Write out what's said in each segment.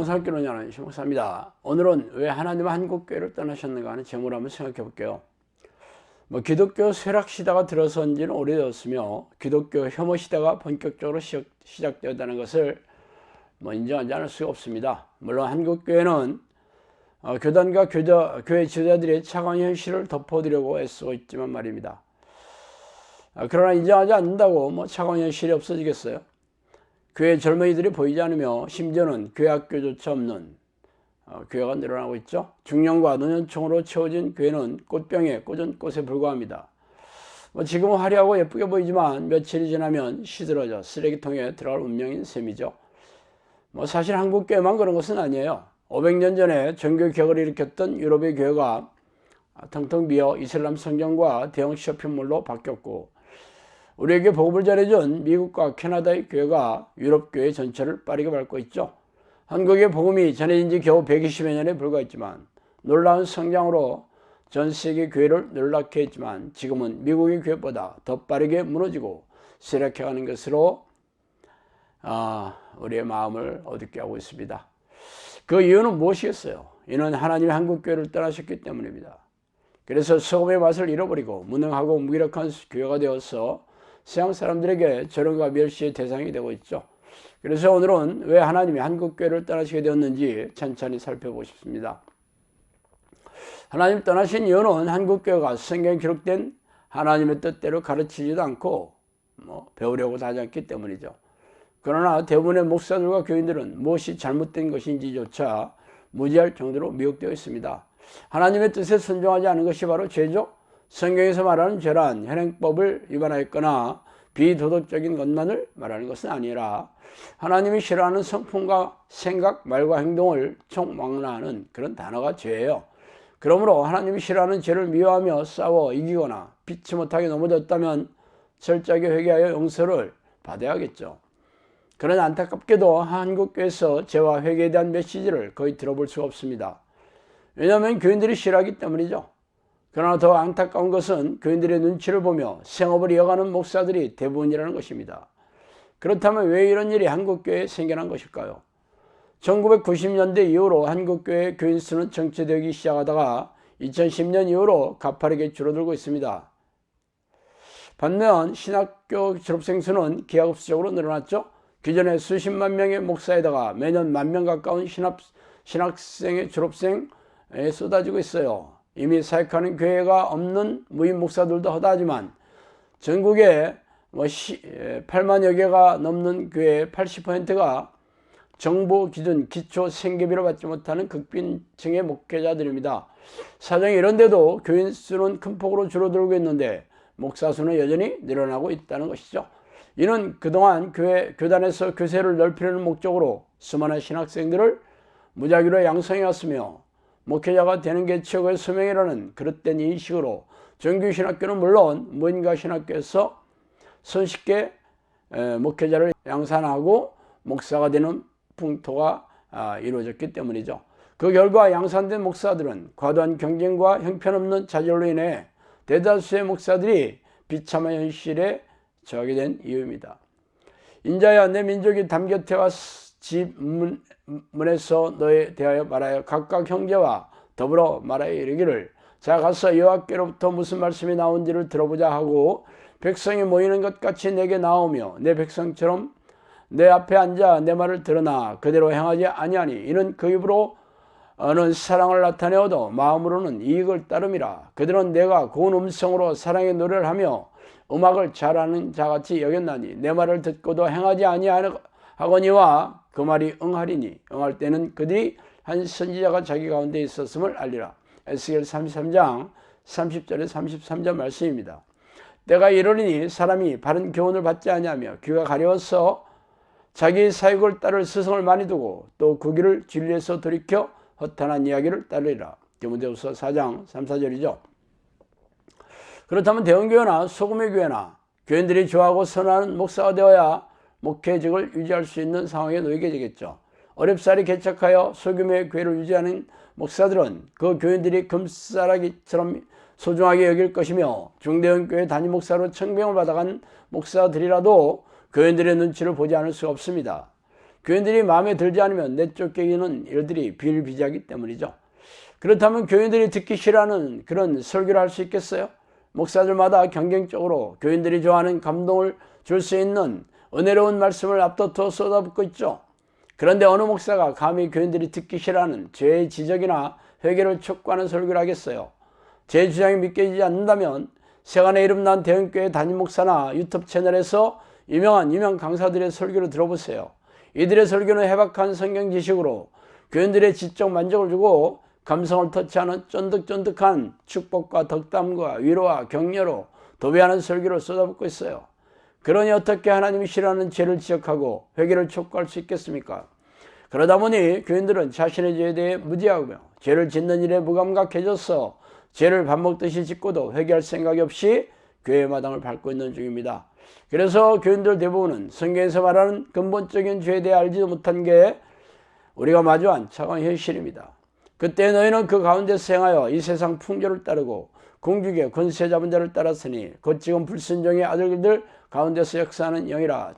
살기로 하는 신목사입니다. 오늘은 왜 하나님은 한국교회를 떠나셨는가 하는 제목을 한번 생각해 볼게요. 기독교 쇠락 시대가 들어선 지는 오래되었으며 기독교 혐오 시대가 본격적으로 시작되었다는 것을 인정하지 않을 수가 없습니다. 물론 한국교회는 교단과 교회 지도자들의 차가운 현실을 덮어두려고 애쓰고 있지만 말입니다. 그러나 인정하지 않는다고 차가운 현실이 없어지겠어요? 교회 젊은이들이 보이지 않으며 심지어는 교회 학교조차 없는 교회가 늘어나고 있죠. 중년과 노년층으로 채워진 교회는 꽃병에 꽂은 꽃에 불과합니다. 지금은 화려하고 예쁘게 보이지만 며칠이 지나면 시들어져 쓰레기통에 들어갈 운명인 셈이죠. 사실 한국교회만 그런 것은 아니에요. 500년 전에 종교개혁을 일으켰던 유럽의 교회가 텅텅 비어 이슬람 성경과 대형 쇼핑몰로 바뀌었고, 우리에게 복음을 전해준 미국과 캐나다의 교회가 유럽 교회 전체를 빠르게 밟고 있죠. 한국의 복음이 전해진 지 겨우 120여 년에 불과했지만 놀라운 성장으로 전 세계 교회를 놀랍게 했지만 지금은 미국의 교회보다 더 빠르게 무너지고 쇠락해가는 것으로 우리의 마음을 어둡게 하고 있습니다. 그 이유는 무엇이겠어요? 이는 하나님이 한국교회를 떠나셨기 때문입니다. 그래서 소금의 맛을 잃어버리고 무능하고 무기력한 교회가 되어서 세상 사람들에게 조롱과 멸시의 대상이 되고 있죠. 그래서 오늘은 왜 하나님이 한국교회를 떠나시게 되었는지 천천히 살펴보고 싶습니다. 하나님 떠나신 이유는 한국교회가 성경에 기록된 하나님의 뜻대로 가르치지도 않고 배우려고 하지 않기 때문이죠. 그러나 대부분의 목사들과 교인들은 무엇이 잘못된 것인지조차 무지할 정도로 미혹되어 있습니다. 하나님의 뜻에 순종하지 않은 것이 바로 죄죠. 성경에서 말하는 죄란 현행법을 위반하였거나 비도덕적인 것만을 말하는 것은 아니라 하나님이 싫어하는 성품과 생각, 말과 행동을 총망라하는 그런 단어가 죄예요. 그러므로 하나님이 싫어하는 죄를 미워하며 싸워 이기거나 피치 못하게 넘어졌다면 철저하게 회개하여 용서를 받아야겠죠. 그러나 안타깝게도 한국교회에서 죄와 회개에 대한 메시지를 거의 들어볼 수가 없습니다. 왜냐하면 교인들이 싫어하기 때문이죠. 그러나 더 안타까운 것은 교인들의 눈치를 보며 생업을 이어가는 목사들이 대부분이라는 것입니다. 그렇다면 왜 이런 일이 한국교회에 생겨난 것일까요? 1990년대 이후로 한국교회 교인 수는 정체되기 시작하다가 2010년 이후로 가파르게 줄어들고 있습니다. 반면 신학교 졸업생 수는 기하급수적으로 늘어났죠. 기존에 수십만 명의 목사에다가 매년 10,000명 가까운 신학생의 졸업생에 쏟아지고 있어요. 이미 사역하는 교회가 없는 무임 목사들도 허다하지만 전국에 8만여 개가 넘는 교회의 80%가 정부 기준 기초 생계비를 받지 못하는 극빈층의 목회자들입니다. 사정이 이런데도 교인 수는 큰 폭으로 줄어들고 있는데 목사 수는 여전히 늘어나고 있다는 것이죠. 이는 그동안 교단에서 교세를 넓히려는 목적으로 수많은 신학생들을 무작위로 양성해왔으며 목회자가 되는 게 최고의 소명이라는 그릇된 인식으로 정규신학교는 물론 무인가 신학교에서 손쉽게 목회자를 양산하고 목사가 되는 풍토가 이루어졌기 때문이죠. 그 결과 양산된 목사들은 과도한 경쟁과 형편없는 자질로 인해 대다수의 목사들이 비참한 현실에 처하게 된 이유입니다. 인자야 내 민족이 담곁에와 집 문에서 너에 대하여 말하여 각각 형제와 더불어 말하여 이르기를 자 가서 여호와께로부터 무슨 말씀이 나온지를 들어보자 하고 백성이 모이는 것 같이 내게 나오며 내 백성처럼 내 앞에 앉아 내 말을 들으나 그대로 행하지 아니하니 이는 그 입으로는 사랑을 나타내어도 마음으로는 이익을 따름이라. 그들은 내가 고운 음성으로 사랑의 노래를 하며 음악을 잘하는 자같이 여겼나니 내 말을 듣고도 행하지 아니하거니와 그 말이 응하리니 응할 때는 그들이 한 선지자가 자기 가운데 있었음을 알리라. 에스겔 33장 30절에 33절 말씀입니다. 때가 이르리니 사람이 바른 교훈을 받지 아니하며 귀가 가려워서 자기 사육을 따를 스승을 많이 두고 또 그 길을 진리에서 돌이켜 허탄한 이야기를 따르리라. 디모데후서 4장 3, 4절이죠. 그렇다면 대형교회나 소금의 교회나 교인들이 좋아하고 선호하는 목사가 되어야 목회직을 유지할 수 있는 상황에 놓이게 되겠죠. 어렵사리 개척하여 소규모의 교회를 유지하는 목사들은 그 교인들이 금싸라기처럼 소중하게 여길 것이며 중대형 교회 단임 목사로 청병을 받아간 목사들이라도 교인들의 눈치를 보지 않을 수가 없습니다. 교인들이 마음에 들지 않으면 내쫓기는 일들이 비일비재하기 때문이죠. 그렇다면 교인들이 듣기 싫어하는 그런 설교를 할 수 있겠어요? 목사들마다 경쟁적으로 교인들이 좋아하는 감동을 줄 수 있는 은혜로운 말씀을 앞다퉈 쏟아붓고 있죠. 그런데 어느 목사가 감히 교인들이 듣기 싫어하는 죄의 지적이나 회개를 촉구하는 설교를 하겠어요? 제 주장이 믿겨지지 않는다면 세간에 이름난 대형교회 담임 목사나 유튜브 채널에서 유명 강사들의 설교를 들어보세요. 이들의 설교는 해박한 성경 지식으로 교인들의 지적 만족을 주고 감성을 터치하는 쫀득쫀득한 축복과 덕담과 위로와 격려로 도배하는 설교를 쏟아붓고 있어요. 그러니 어떻게 하나님이 싫어하는 죄를 지적하고 회개를 촉구할 수 있겠습니까? 그러다 보니 교인들은 자신의 죄에 대해 무지하며 죄를 짓는 일에 무감각해져서 죄를 밥 먹듯이 짓고도 회개할 생각이 없이 교회의 마당을 밟고 있는 중입니다. 그래서 교인들 대부분은 성경에서 말하는 근본적인 죄에 대해 알지도 못한 게 우리가 마주한 차가운 현실입니다. 그때 너희는 그 가운데서 행하여 이 세상 풍조를 따르고 궁극의 권세 잡은 자를 따랐으니 곧 지금 불순종의 아들들 가운데서 역사하는 영이라.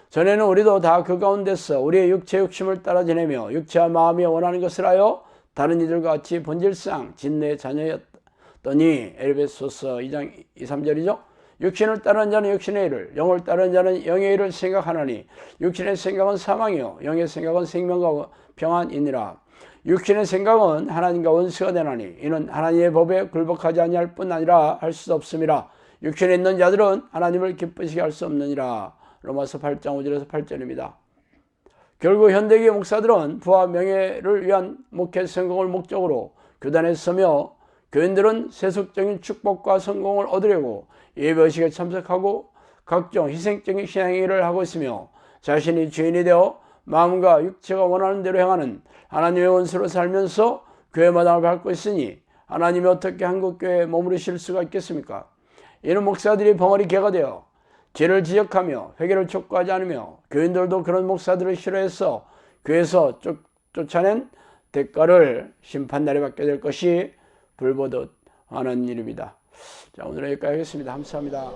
전에는 우리도 다 그 가운데서 우리의 육체 욕심을 따라 지내며 육체와 마음이 원하는 것을 하여 다른 이들과 같이 본질상 진노의 자녀였더니. 에베소서 2장 2, 3절이죠. 육신을 따르는 자는 육신의 일을, 영을 따르는 자는 영의 일을 생각하나니 육신의 생각은 사망이요 영의 생각은 생명과 평안이니라. 육신의 생각은 하나님과 원수가 되나니 이는 하나님의 법에 굴복하지 아니할 뿐 아니라 할 수도 없음이라. 육신에 있는 자들은 하나님을 기쁘시게 할 수 없느니라. 로마서 8장 5절에서 8절입니다. 결국 현대교회 목사들은 부와 명예를 위한 목회 성공을 목적으로 교단에 서며 교인들은 세속적인 축복과 성공을 얻으려고 예배의식에 참석하고 각종 희생적인 신앙행위를 하고 있으며 자신이 죄인이 되어 마음과 육체가 원하는 대로 행하는 하나님의 원수로 살면서 교회 마당을 밟고 있으니 하나님이 어떻게 한국교회에 머무르실 수가 있겠습니까? 이는 목사들이 벙어리 개가 되어 죄를 지적하며 회개를 촉구하지 않으며 교인들도 그런 목사들을 싫어해서 교회에서 쫓아낸 대가를 심판날에 받게 될 것이 불보듯 하는 일입니다. 자, 오늘은 여기까지 하겠습니다. 감사합니다.